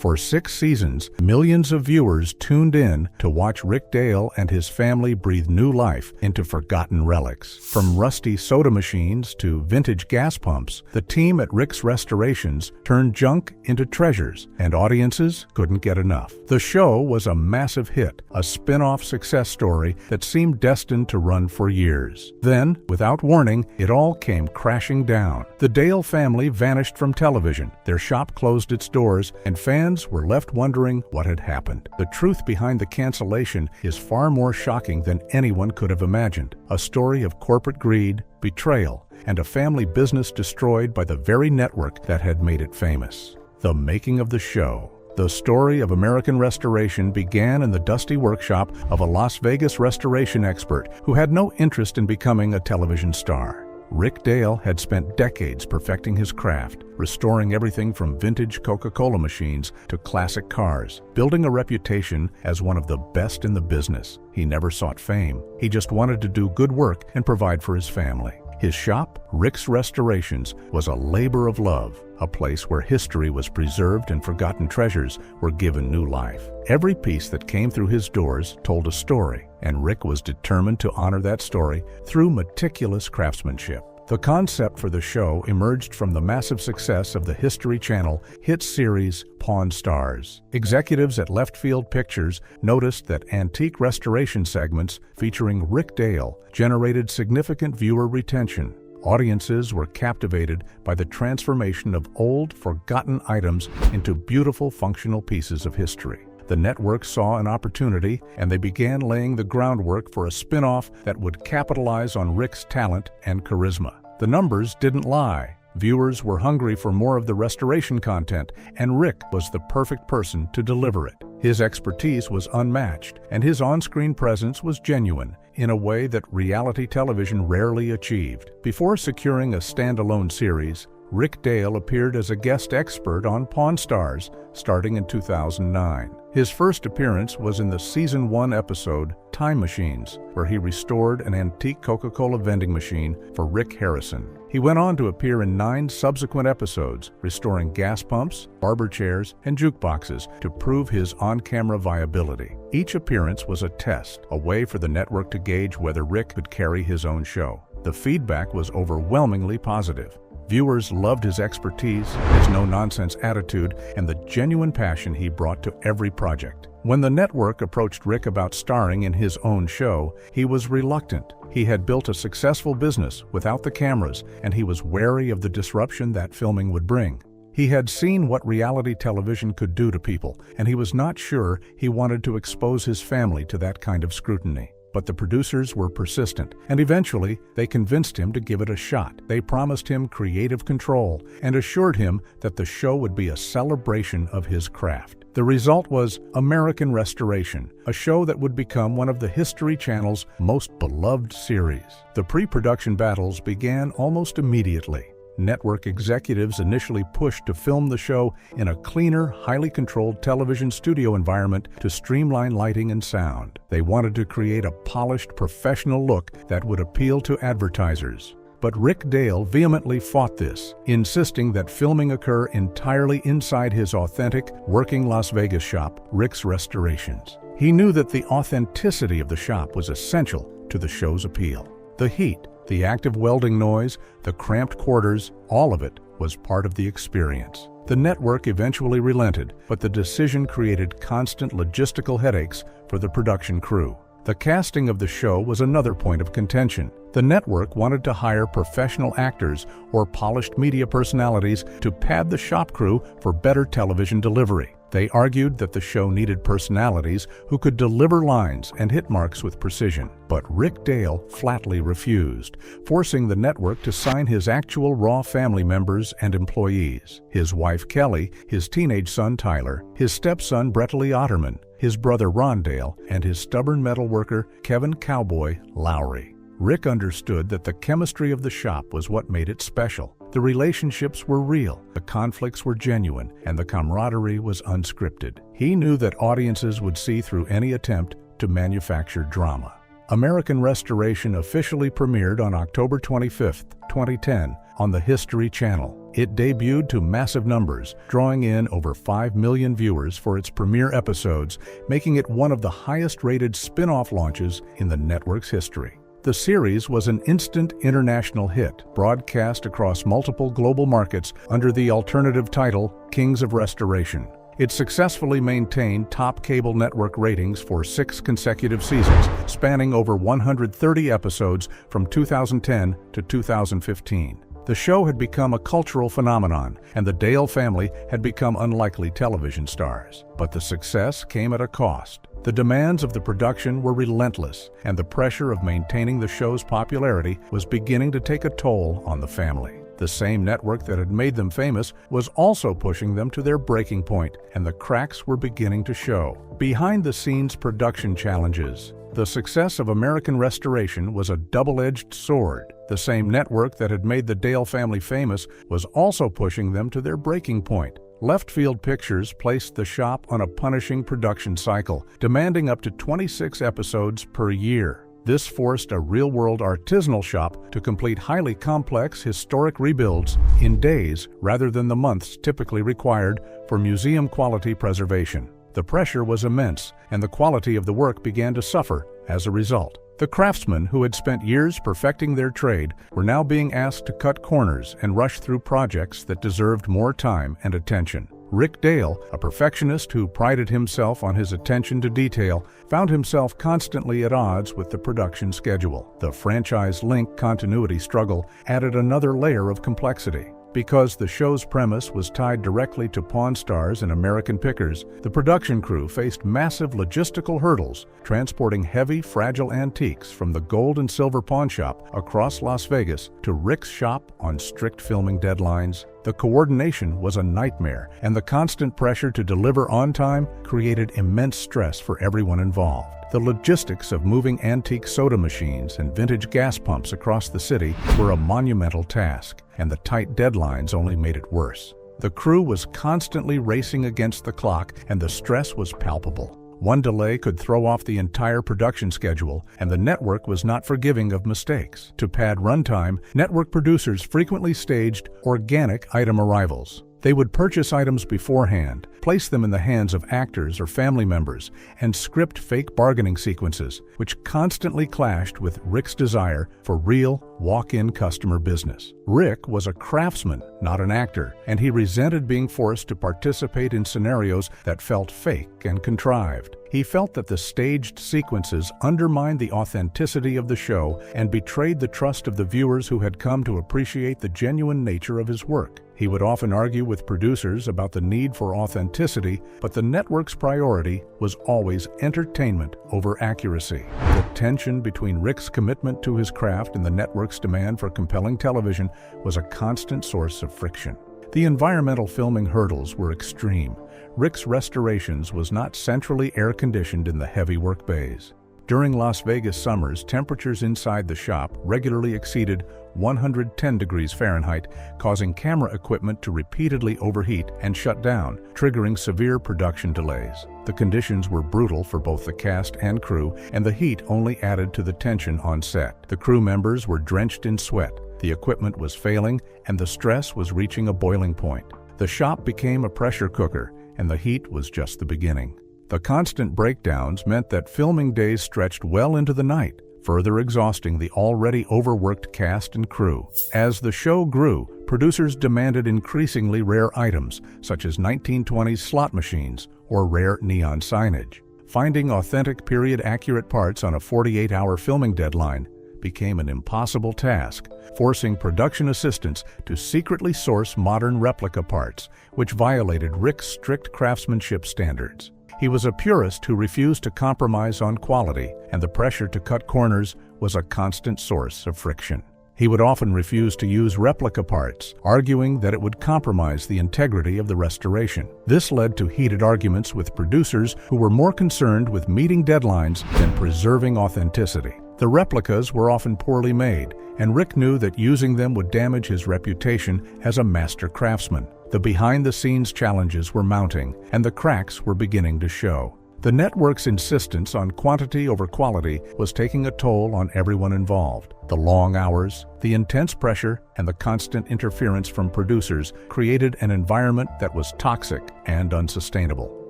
For 6 seasons, millions of viewers tuned in to watch Rick Dale and his family breathe new life into forgotten relics. From rusty soda machines to vintage gas pumps, the team at Rick's Restorations turned junk into treasures, and audiences couldn't get enough. The show was a massive hit, a spin-off success story that seemed destined to run for years. Then, without warning, it all came crashing down. The Dale family vanished from television, their shop closed its doors, and fans were left wondering what had happened. The truth behind the cancellation is far more shocking than anyone could have imagined. A story of corporate greed, betrayal, and a family business destroyed by the very network that had made it famous. The making of the show. The story of American Restoration began in the dusty workshop of a Las Vegas restoration expert who had no interest in becoming a television star. Rick Dale had spent decades perfecting his craft, restoring everything from vintage Coca-Cola machines to classic cars, building a reputation as one of the best in the business. He never sought fame. He just wanted to do good work and provide for his family. His shop, Rick's Restorations, was a labor of love, a place where history was preserved and forgotten treasures were given new life. Every piece that came through his doors told a story, and Rick was determined to honor that story through meticulous craftsmanship. The concept for the show emerged from the massive success of the History Channel hit series Pawn Stars. Executives at Left Field Pictures noticed that antique restoration segments featuring Rick Dale generated significant viewer retention. Audiences were captivated by the transformation of old, forgotten items into beautiful, functional pieces of history. The network saw an opportunity, and they began laying the groundwork for a spin-off that would capitalize on Rick's talent and charisma. The numbers didn't lie. Viewers were hungry for more of the restoration content, and Rick was the perfect person to deliver it. His expertise was unmatched, and his on-screen presence was genuine, in a way that reality television rarely achieved. Before securing a standalone series, Rick Dale appeared as a guest expert on Pawn Stars starting in 2009. His first appearance was in the Season 1 episode, Time Machines, where he restored an antique Coca-Cola vending machine for Rick Harrison. He went on to appear in 9 subsequent episodes, restoring gas pumps, barber chairs, and jukeboxes to prove his on-camera viability. Each appearance was a test, a way for the network to gauge whether Rick could carry his own show. The feedback was overwhelmingly positive. Viewers loved his expertise, his no-nonsense attitude, and the genuine passion he brought to every project. When the network approached Rick about starring in his own show, he was reluctant. He had built a successful business without the cameras, and he was wary of the disruption that filming would bring. He had seen what reality television could do to people, and he was not sure he wanted to expose his family to that kind of scrutiny. But the producers were persistent, and eventually they convinced him to give it a shot. They promised him creative control and assured him that the show would be a celebration of his craft. The result was American Restoration, a show that would become one of the History Channel's most beloved series. The pre-production battles began almost immediately. Network executives initially pushed to film the show in a cleaner, highly controlled television studio environment to streamline lighting and sound. They wanted to create a polished, professional look that would appeal to advertisers. But Rick Dale vehemently fought this, insisting that filming occur entirely inside his authentic, working Las Vegas shop, Rick's Restorations. He knew that the authenticity of the shop was essential to the show's appeal. The heat, the active welding noise, the cramped quarters, all of it was part of the experience. The network eventually relented, but the decision created constant logistical headaches for the production crew. The casting of the show was another point of contention. The network wanted to hire professional actors or polished media personalities to pad the shop crew for better television delivery. They argued that the show needed personalities who could deliver lines and hit marks with precision. But Rick Dale flatly refused, forcing the network to sign his actual Raw family members and employees. His wife Kelly, his teenage son Tyler, his stepson Brettley Otterman, his brother Ron Dale, and his stubborn metal worker Kevin Cowboy Lowry. Rick understood that the chemistry of the shop was what made it special. The relationships were real, the conflicts were genuine, and the camaraderie was unscripted. He knew that audiences would see through any attempt to manufacture drama. American Restoration officially premiered on October 25, 2010, on the History Channel. It debuted to massive numbers, drawing in over 5 million viewers for its premiere episodes, making it one of the highest-rated spin-off launches in the network's history. The series was an instant international hit, broadcast across multiple global markets under the alternative title Kings of Restoration. It successfully maintained top cable network ratings for 6 consecutive seasons, spanning over 130 episodes from 2010 to 2015. The show had become a cultural phenomenon, and the Dale family had become unlikely television stars. But the success came at a cost. The demands of the production were relentless, and the pressure of maintaining the show's popularity was beginning to take a toll on the family. The same network that had made them famous was also pushing them to their breaking point, and the cracks were beginning to show. Behind-the-scenes production challenges. The success of American Restoration was a double-edged sword. The same network that had made the Dale family famous was also pushing them to their breaking point. Left Field Pictures placed the shop on a punishing production cycle, demanding up to 26 episodes per year. This forced a real-world artisanal shop to complete highly complex historic rebuilds in days rather than the months typically required for museum-quality preservation. The pressure was immense, and the quality of the work began to suffer as a result. The craftsmen who had spent years perfecting their trade were now being asked to cut corners and rush through projects that deserved more time and attention. Rick Dale, a perfectionist who prided himself on his attention to detail, found himself constantly at odds with the production schedule. The franchise-link continuity struggle added another layer of complexity. Because the show's premise was tied directly to Pawn Stars and American Pickers, the production crew faced massive logistical hurdles, transporting heavy, fragile antiques from the gold and silver pawn shop across Las Vegas to Rick's shop on strict filming deadlines. The coordination was a nightmare, and the constant pressure to deliver on time created immense stress for everyone involved. The logistics of moving antique soda machines and vintage gas pumps across the city were a monumental task, and the tight deadlines only made it worse. The crew was constantly racing against the clock, and the stress was palpable. One delay could throw off the entire production schedule, and the network was not forgiving of mistakes. To pad runtime, network producers frequently staged organic item arrivals. They would purchase items beforehand, place them in the hands of actors or family members, and script fake bargaining sequences, which constantly clashed with Rick's desire for real, walk-in customer business. Rick was a craftsman, not an actor, and he resented being forced to participate in scenarios that felt fake and contrived. He felt that the staged sequences undermined the authenticity of the show and betrayed the trust of the viewers who had come to appreciate the genuine nature of his work. He would often argue with producers about the need for authenticity, but the network's priority was always entertainment over accuracy. The tension between Rick's commitment to his craft and the network's demand for compelling television was a constant source of friction. The environmental filming hurdles were extreme. Rick's Restorations was not centrally air-conditioned in the heavy work bays. During Las Vegas summers, temperatures inside the shop regularly exceeded 110 degrees Fahrenheit, causing camera equipment to repeatedly overheat and shut down, triggering severe production delays. The conditions were brutal for both the cast and crew, and the heat only added to the tension on set. The crew members were drenched in sweat, the equipment was failing, and the stress was reaching a boiling point. The shop became a pressure cooker, and the heat was just the beginning. The constant breakdowns meant that filming days stretched well into the night, further exhausting the already overworked cast and crew. As the show grew, producers demanded increasingly rare items, such as 1920s slot machines or rare neon signage. Finding authentic period-accurate parts on a 48-hour filming deadline became an impossible task, forcing production assistants to secretly source modern replica parts, which violated Rick's strict craftsmanship standards. He was a purist who refused to compromise on quality, and the pressure to cut corners was a constant source of friction. He would often refuse to use replica parts, arguing that it would compromise the integrity of the restoration. This led to heated arguments with producers who were more concerned with meeting deadlines than preserving authenticity. The replicas were often poorly made, and Rick knew that using them would damage his reputation as a master craftsman. The behind-the-scenes challenges were mounting, and the cracks were beginning to show. The network's insistence on quantity over quality was taking a toll on everyone involved. The long hours, the intense pressure, and the constant interference from producers created an environment that was toxic and unsustainable.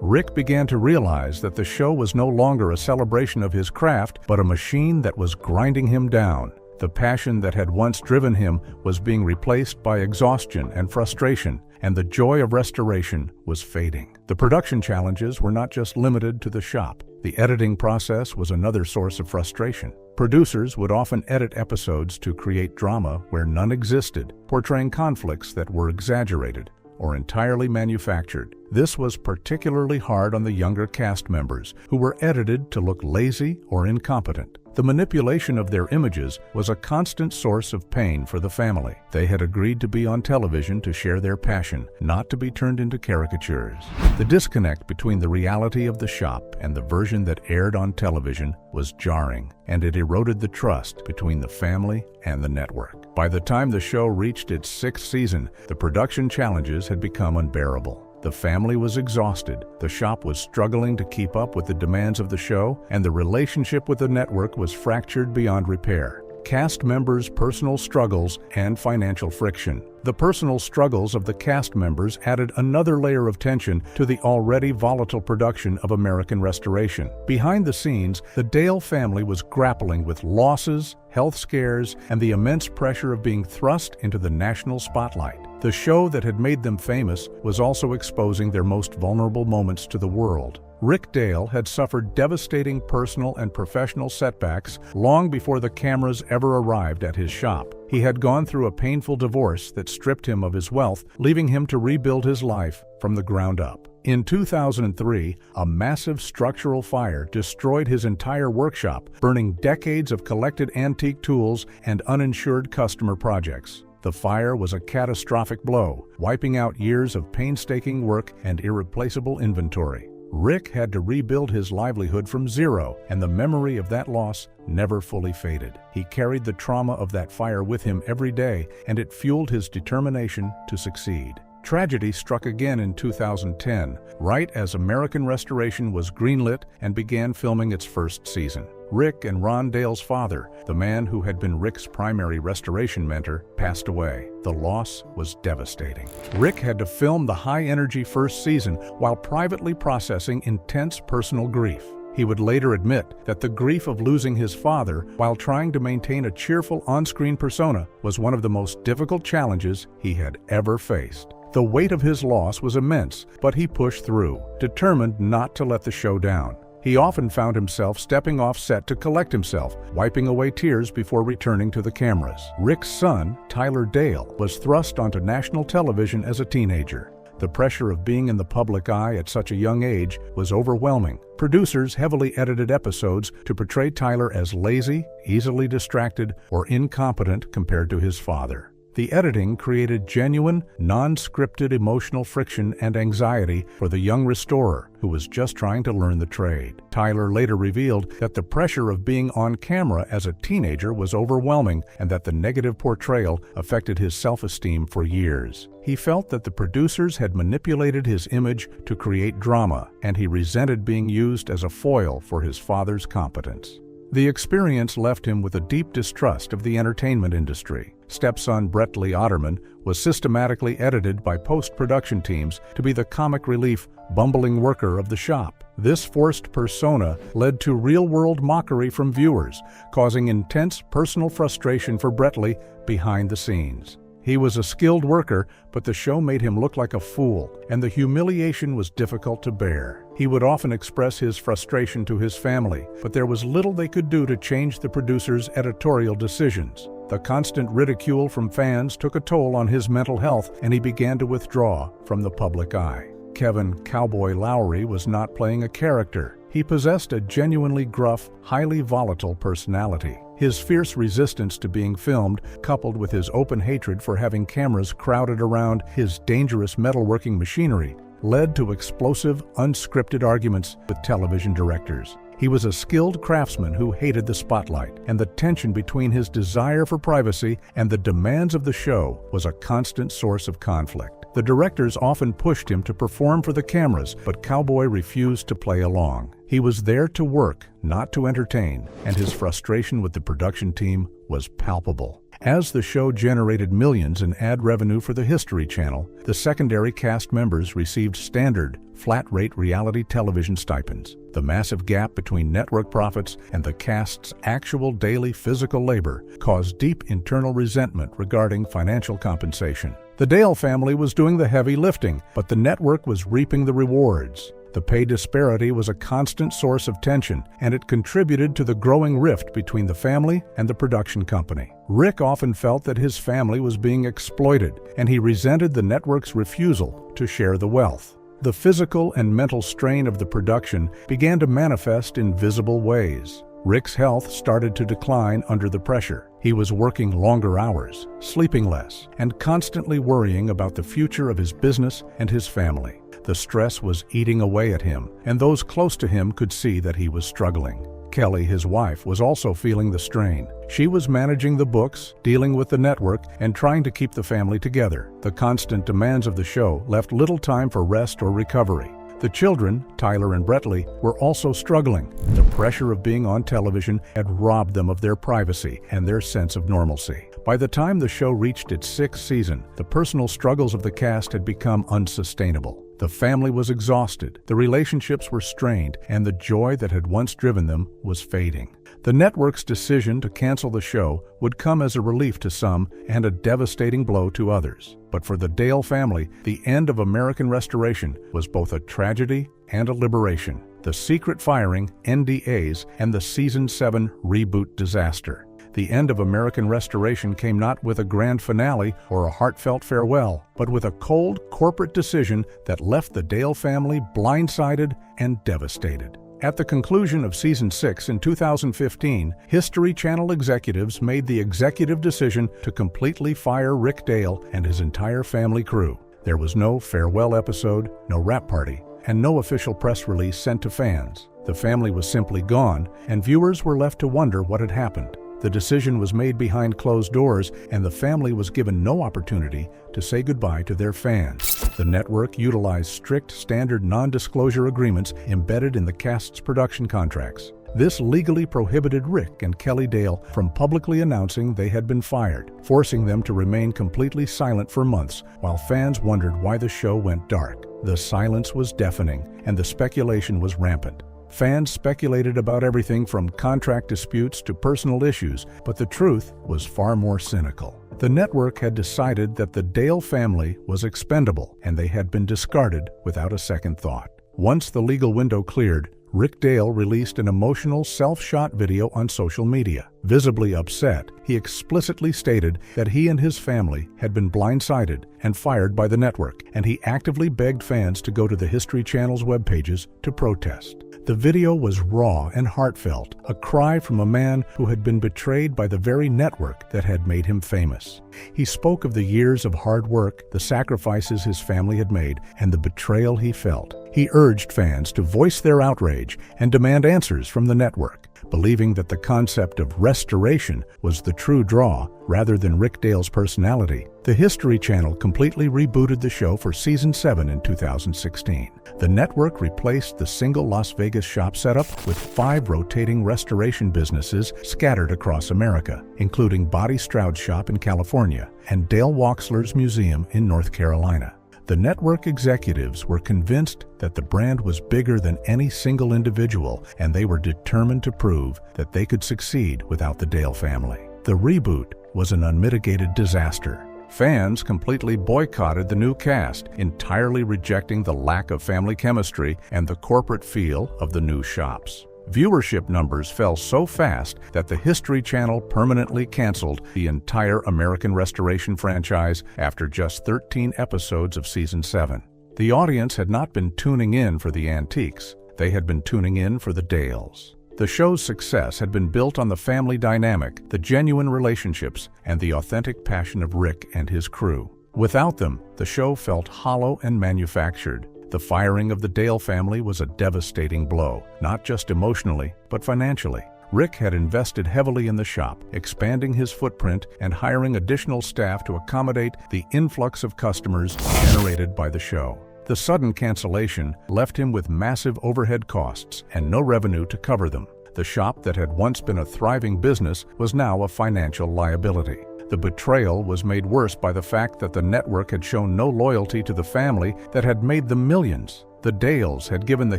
Rick began to realize that the show was no longer a celebration of his craft, but a machine that was grinding him down. The passion that had once driven him was being replaced by exhaustion and frustration, and the joy of restoration was fading. The production challenges were not just limited to the shop. The editing process was another source of frustration. Producers would often edit episodes to create drama where none existed, portraying conflicts that were exaggerated or entirely manufactured. This was particularly hard on the younger cast members, who were edited to look lazy or incompetent. The manipulation of their images was a constant source of pain for the family. They had agreed to be on television to share their passion, not to be turned into caricatures. The disconnect between the reality of the shop and the version that aired on television was jarring, and it eroded the trust between the family and the network. By the time the show reached its 6th season, the production challenges had become unbearable. The family was exhausted, the shop was struggling to keep up with the demands of the show, and the relationship with the network was fractured beyond repair. Cast members' personal struggles and financial friction. The personal struggles of the cast members added another layer of tension to the already volatile production of American Restoration. Behind the scenes, the Dale family was grappling with losses, health scares, and the immense pressure of being thrust into the national spotlight. The show that had made them famous was also exposing their most vulnerable moments to the world. Rick Dale had suffered devastating personal and professional setbacks long before the cameras ever arrived at his shop. He had gone through a painful divorce that stripped him of his wealth, leaving him to rebuild his life from the ground up. In 2003, a massive structural fire destroyed his entire workshop, burning decades of collected antique tools and uninsured customer projects. The fire was a catastrophic blow, wiping out years of painstaking work and irreplaceable inventory. Rick had to rebuild his livelihood from zero, and the memory of that loss never fully faded. He carried the trauma of that fire with him every day, and it fueled his determination to succeed. Tragedy struck again in 2010, right as American Restoration was greenlit and began filming its first season. Rick and Ron Dale's father, the man who had been Rick's primary restoration mentor, passed away. The loss was devastating. Rick had to film the high-energy first season while privately processing intense personal grief. He would later admit that the grief of losing his father while trying to maintain a cheerful on-screen persona was one of the most difficult challenges he had ever faced. The weight of his loss was immense, but he pushed through, determined not to let the show down. He often found himself stepping off set to collect himself, wiping away tears before returning to the cameras. Rick's son, Tyler Dale, was thrust onto national television as a teenager. The pressure of being in the public eye at such a young age was overwhelming. Producers heavily edited episodes to portray Tyler as lazy, easily distracted, or incompetent compared to his father. The editing created genuine, non-scripted emotional friction and anxiety for the young restorer who was just trying to learn the trade. Tyler later revealed that the pressure of being on camera as a teenager was overwhelming and that the negative portrayal affected his self-esteem for years. He felt that the producers had manipulated his image to create drama, and he resented being used as a foil for his father's competence. The experience left him with a deep distrust of the entertainment industry. Stepson Brett Lee Otterman was systematically edited by post-production teams to be the comic relief, bumbling worker of the shop. This forced persona led to real-world mockery from viewers, causing intense personal frustration for Brett Lee behind the scenes. He was a skilled worker, but the show made him look like a fool, and the humiliation was difficult to bear. He would often express his frustration to his family, but there was little they could do to change the producers' editorial decisions. The constant ridicule from fans took a toll on his mental health, and he began to withdraw from the public eye. Kevin "Cowboy" Lowry was not playing a character. He possessed a genuinely gruff, highly volatile personality. His fierce resistance to being filmed, coupled with his open hatred for having cameras crowded around his dangerous metalworking machinery, led to explosive, unscripted arguments with television directors. He was a skilled craftsman who hated the spotlight, and the tension between his desire for privacy and the demands of the show was a constant source of conflict. The directors often pushed him to perform for the cameras, but Cowboy refused to play along. He was there to work, not to entertain, and his frustration with the production team was palpable. As the show generated millions in ad revenue for the History Channel, the secondary cast members received standard, flat-rate reality television stipends. The massive gap between network profits and the cast's actual daily physical labor caused deep internal resentment regarding financial compensation. The Dale family was doing the heavy lifting, but the network was reaping the rewards. The pay disparity was a constant source of tension, and it contributed to the growing rift between the family and the production company. Rick often felt that his family was being exploited, and he resented the network's refusal to share the wealth. The physical and mental strain of the production began to manifest in visible ways. Rick's health started to decline under the pressure. He was working longer hours, sleeping less, and constantly worrying about the future of his business and his family. The stress was eating away at him, and those close to him could see that he was struggling. Kelly, his wife, was also feeling the strain. She was managing the books, dealing with the network, and trying to keep the family together. The constant demands of the show left little time for rest or recovery. The children, Tyler and Brettley, were also struggling. The pressure of being on television had robbed them of their privacy and their sense of normalcy. By the time the show reached its 6th season, the personal struggles of the cast had become unsustainable. The family was exhausted, the relationships were strained, and the joy that had once driven them was fading. The network's decision to cancel the show would come as a relief to some and a devastating blow to others. But for the Dale family, the end of American Restoration was both a tragedy and a liberation. The secret firing, NDAs, and the Season 7 reboot disaster. The end of American Restoration came not with a grand finale or a heartfelt farewell, but with a cold corporate decision that left the Dale family blindsided and devastated. At the conclusion of Season 6 in 2015, History Channel executives made the executive decision to completely fire Rick Dale and his entire family crew. There was no farewell episode, no wrap party, and no official press release sent to fans. The family was simply gone, and viewers were left to wonder what had happened. The decision was made behind closed doors, and the family was given no opportunity to say goodbye to their fans. The network utilized strict standard non-disclosure agreements embedded in the cast's production contracts. This legally prohibited Rick and Kelly Dale from publicly announcing they had been fired, forcing them to remain completely silent for months while fans wondered why the show went dark. The silence was deafening, and the speculation was rampant. Fans speculated about everything from contract disputes to personal issues, but the truth was far more cynical. The network had decided that the Dale family was expendable, and they had been discarded without a second thought. Once the legal window cleared, Rick Dale released an emotional self-shot video on social media. Visibly upset, he explicitly stated that he and his family had been blindsided and fired by the network, and he actively begged fans to go to the History Channel's web pages to protest. The video was raw and heartfelt, a cry from a man who had been betrayed by the very network that had made him famous. He spoke of the years of hard work, the sacrifices his family had made, and the betrayal he felt. He urged fans to voice their outrage and demand answers from the network, believing that the concept of restoration was the true draw rather than Rick Dale's personality. The History Channel completely rebooted the show for Season 7 in 2016. The network replaced the single Las Vegas shop setup with 5 rotating restoration businesses scattered across America, including Body Stroud's shop in California and Dale Wachsler's museum in North Carolina. The network executives were convinced that the brand was bigger than any single individual, and they were determined to prove that they could succeed without the Dale family. The reboot was an unmitigated disaster. Fans completely boycotted the new cast, entirely rejecting the lack of family chemistry and the corporate feel of the new shops. Viewership numbers fell so fast that the History Channel permanently canceled the entire American Restoration franchise after just 13 episodes of Season 7. The audience had not been tuning in for the antiques, they had been tuning in for the Dales. The show's success had been built on the family dynamic, the genuine relationships, and the authentic passion of Rick and his crew. Without them, the show felt hollow and manufactured. The firing of the Dale family was a devastating blow, not just emotionally, but financially. Rick had invested heavily in the shop, expanding his footprint and hiring additional staff to accommodate the influx of customers generated by the show. The sudden cancellation left him with massive overhead costs and no revenue to cover them. The shop that had once been a thriving business was now a financial liability. The betrayal was made worse by the fact that the network had shown no loyalty to the family that had made them millions. The Dales had given the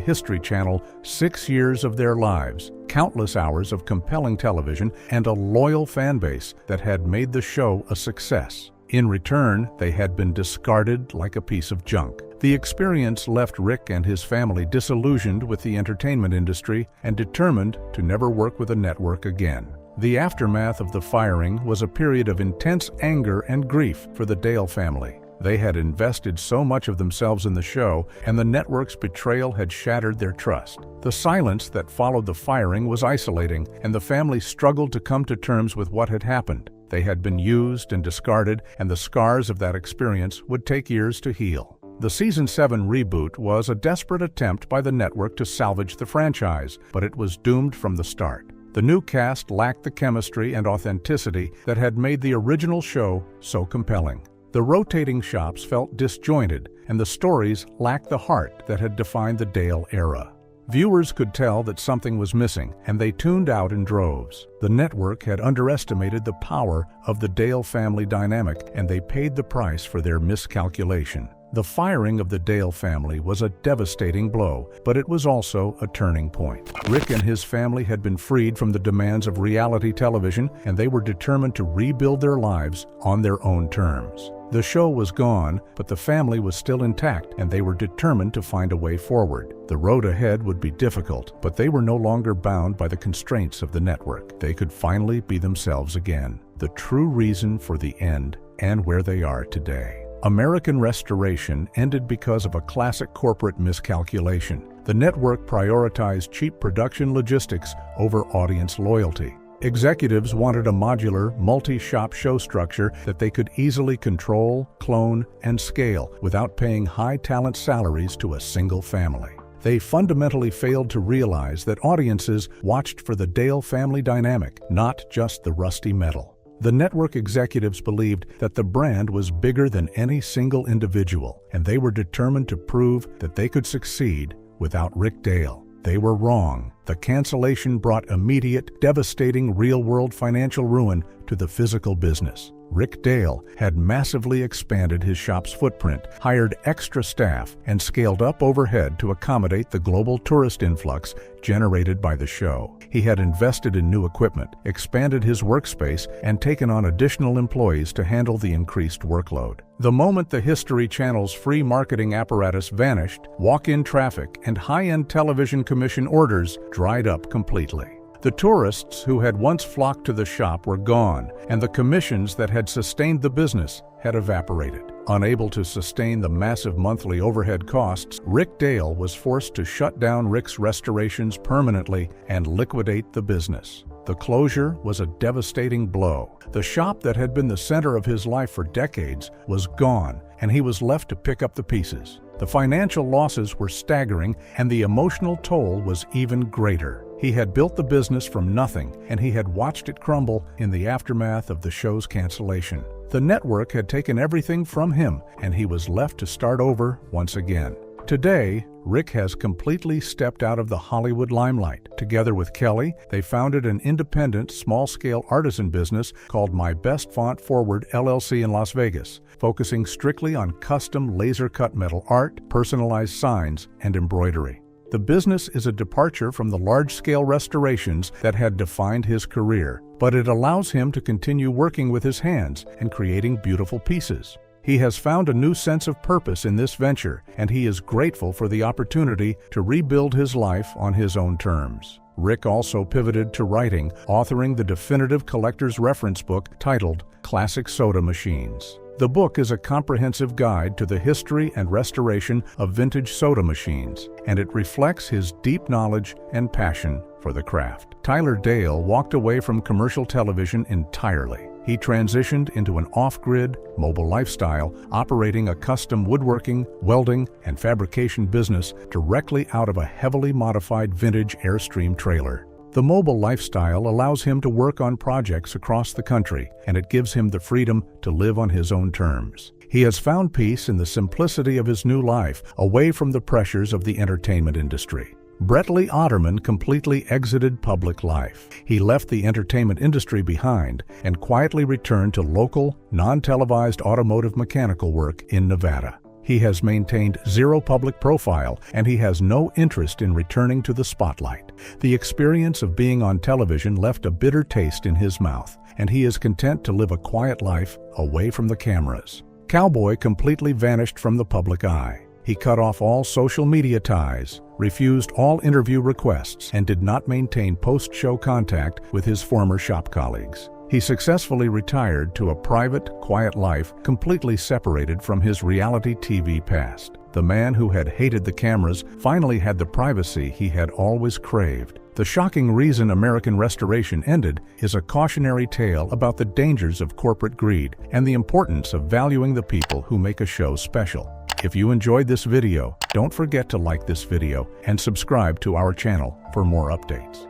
History Channel 6 years of their lives, countless hours of compelling television, and a loyal fan base that had made the show a success. In return, they had been discarded like a piece of junk. The experience left Rick and his family disillusioned with the entertainment industry and determined to never work with a network again. The aftermath of the firing was a period of intense anger and grief for the Dale family. They had invested so much of themselves in the show, and the network's betrayal had shattered their trust. The silence that followed the firing was isolating, and the family struggled to come to terms with what had happened. They had been used and discarded, and the scars of that experience would take years to heal. The Season 7 reboot was a desperate attempt by the network to salvage the franchise, but it was doomed from the start. The new cast lacked the chemistry and authenticity that had made the original show so compelling. The rotating shops felt disjointed, and the stories lacked the heart that had defined the Dale era. Viewers could tell that something was missing, and they tuned out in droves. The network had underestimated the power of the Dale family dynamic, and they paid the price for their miscalculation. The firing of the Dale family was a devastating blow, but it was also a turning point. Rick and his family had been freed from the demands of reality television, and they were determined to rebuild their lives on their own terms. The show was gone, but the family was still intact, and they were determined to find a way forward. The road ahead would be difficult, but they were no longer bound by the constraints of the network. They could finally be themselves again. The true reason for the end and where they are today. American Restoration ended because of a classic corporate miscalculation. The network prioritized cheap production logistics over audience loyalty. Executives wanted a modular, multi-shop show structure that they could easily control, clone, and scale without paying high-talent salaries to a single family. They fundamentally failed to realize that audiences watched for the Dale family dynamic, not just the rusty metal. The network executives believed that the brand was bigger than any single individual, and they were determined to prove that they could succeed without Rick Dale. They were wrong. The cancellation brought immediate, devastating real-world financial ruin to the physical business. Rick Dale had massively expanded his shop's footprint, hired extra staff, and scaled up overhead to accommodate the global tourist influx generated by the show. He had invested in new equipment, expanded his workspace, and taken on additional employees to handle the increased workload. The moment the History Channel's free marketing apparatus vanished, walk-in traffic and high-end television commission orders dried up completely. The tourists who had once flocked to the shop were gone, and the commissions that had sustained the business had evaporated. Unable to sustain the massive monthly overhead costs, Rick Dale was forced to shut down Rick's Restorations permanently and liquidate the business. The closure was a devastating blow. The shop that had been the center of his life for decades was gone, and he was left to pick up the pieces. The financial losses were staggering, and the emotional toll was even greater. He had built the business from nothing, and he had watched it crumble in the aftermath of the show's cancellation. The network had taken everything from him, and he was left to start over once again. Today, Rick has completely stepped out of the Hollywood limelight. Together with Kelly, they founded an independent, small-scale artisan business called My Best Font Forward LLC in Las Vegas, focusing strictly on custom laser-cut metal art, personalized signs, and embroidery. The business is a departure from the large-scale restorations that had defined his career, but it allows him to continue working with his hands and creating beautiful pieces. He has found a new sense of purpose in this venture, and he is grateful for the opportunity to rebuild his life on his own terms. Rick also pivoted to writing, authoring the definitive collector's reference book titled Classic Soda Machines. The book is a comprehensive guide to the history and restoration of vintage soda machines, and it reflects his deep knowledge and passion for the craft. Tyler Dale walked away from commercial television entirely. he transitioned into an off-grid, mobile lifestyle, operating a custom woodworking, welding, and fabrication business directly out of a heavily modified vintage Airstream trailer. The mobile lifestyle allows him to work on projects across the country, and it gives him the freedom to live on his own terms. He has found peace in the simplicity of his new life, away from the pressures of the entertainment industry. Brettley Otterman completely exited public life. He left the entertainment industry behind and quietly returned to local, non-televised automotive mechanical work in Nevada. He has maintained zero public profile, and he has no interest in returning to the spotlight. The experience of being on television left a bitter taste in his mouth, and he is content to live a quiet life away from the cameras. Cowboy completely vanished from the public eye. He cut off all social media ties, refused all interview requests, and did not maintain post-show contact with his former shop colleagues. He successfully retired to a private, quiet life, completely separated from his reality TV past. The man who had hated the cameras finally had the privacy he had always craved. The shocking reason American Restoration ended is a cautionary tale about the dangers of corporate greed and the importance of valuing the people who make a show special. If you enjoyed this video, don't forget to like this video and subscribe to our channel for more updates.